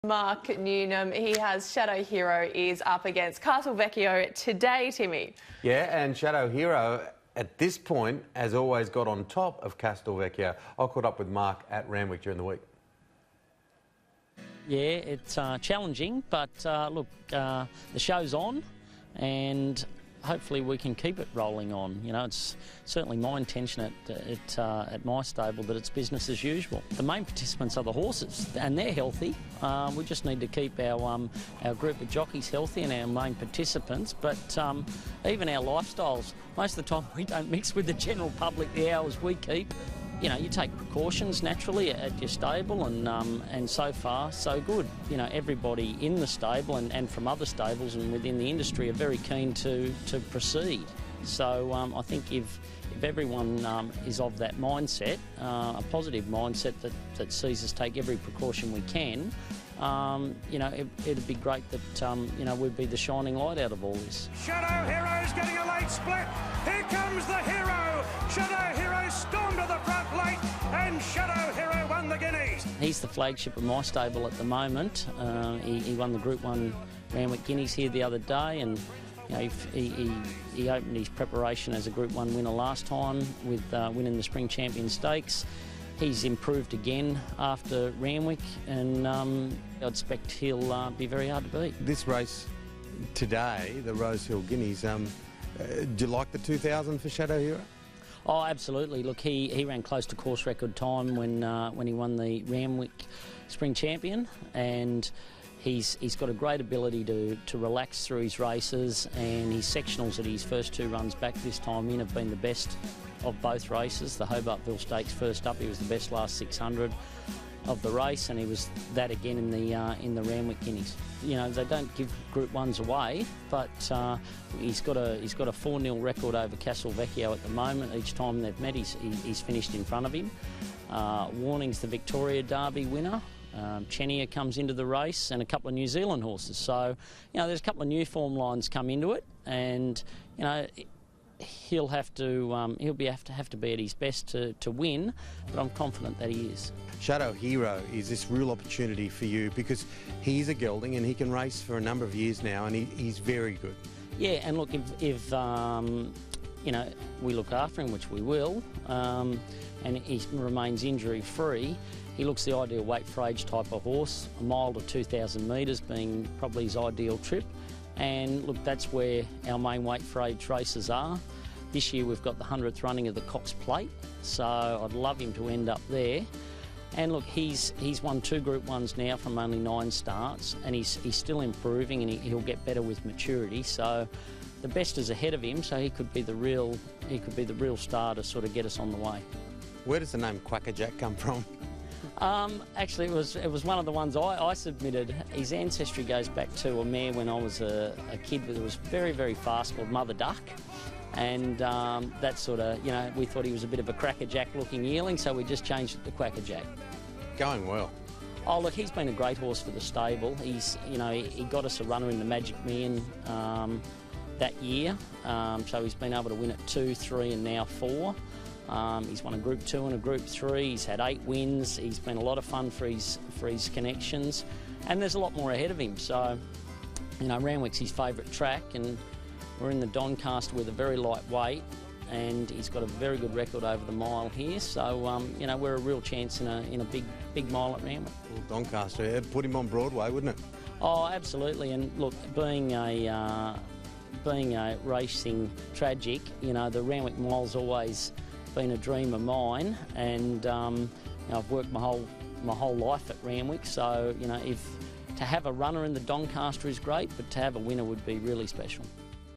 Mark Newnham, he has Shadow Hero is up against Castelvecchio today, Timmy. Yeah, and Shadow Hero at this point has always got on top of Castelvecchio. I caught up with Mark at Randwick during the week. Yeah, it's challenging, but look, the show's on and hopefully we can keep it rolling on. You know, it's certainly my intention at my stable that it's business as usual. The main participants are the horses and they're healthy. We just need to keep our group of jockeys healthy and our main participants, but even our lifestyles, most of the time we don't mix with the general public the hours we keep. You know, you take precautions naturally at your stable, and so far so good. You know, everybody in the stable and from other stables and within the industry are very keen to proceed. So I think if everyone is of that mindset, a positive mindset that sees us take every precaution we can, you know, it'd be great that you know, we'd be the shining light out of all this. Shadow Hero's getting a late split. Here comes the hero. Shadow Hero stormed to the front late, and Shadow Hero won the Guineas. He's the flagship of my stable at the moment. He won the Group 1 Randwick Guineas here the other day, and you know, he opened his preparation as a Group 1 winner last time with winning the Spring Champion Stakes. He's improved again after Randwick, and I expect he'll be very hard to beat. This race today, the Rosehill Guineas, do you like the 2000 for Shadow Hero? Oh, absolutely. Look, he ran close to course record time when he won the Randwick Spring Champion, and he's got a great ability to relax through his races, and his sectionals at his first two runs back this time in have been the best of both races. The Hobartville Stakes first up, he was the best last 600 of the race, and he was that again in the Randwick Guineas. You know, they don't give Group 1s away, but he's got a 4-0 record over Castelvecchio at the moment. Each time they've met, he's finished in front of him. Warning's the Victoria Derby winner. Chenia comes into the race, and a couple of New Zealand horses. So, you know, there's a couple of new form lines come into it, and you know, he'll have to have to be at his best to win, but I'm confident that he is. Shadow Hero is this real opportunity for you because he's a gelding and he can race for a number of years now, and he's very good. Yeah, and look, if you know, we look after him, which we will, and he remains injury free, he looks the ideal weight for age type of horse. A mile to 2,000 metres being probably his ideal trip. And look, that's where our main weight for age races are. This year we've got the 100th running of the Cox Plate, so I'd love him to end up there. And look, he's won 2 Group 1s now from only 9 starts, and he's still improving, and he'll get better with maturity. So the best is ahead of him, so he could be the real star to sort of get us on the way. Where does the name Quackerjack come from? Actually, it was one of the ones I submitted. His ancestry goes back to a mare when I was a kid that was very, very fast called Mother Duck. And that sort of, you know, we thought he was a bit of a crackerjack looking yearling, so we just changed it to Quackerjack. Going well. Oh, look, he's been a great horse for the stable. You know, he got us a runner in the Magic Man that year, so he's been able to win at 2, 3 and now 4. He's won a Group 2 and a Group 3. He's had 8 wins. He's been a lot of fun for his connections, and there's a lot more ahead of him. So, you know, Randwick's his favourite track, and we're in the Doncaster with a very light weight, and he's got a very good record over the mile here. So, you know, we're a real chance in a big mile at Randwick. Well, Doncaster, it'd put him on Broadway, wouldn't it? Oh, absolutely. And look, being a racing tragic, you know, the Randwick mile's always been a dream of mine, and you know, I've worked my whole life at Randwick, so you know, to have a runner in the Doncaster is great, but to have a winner would be really special.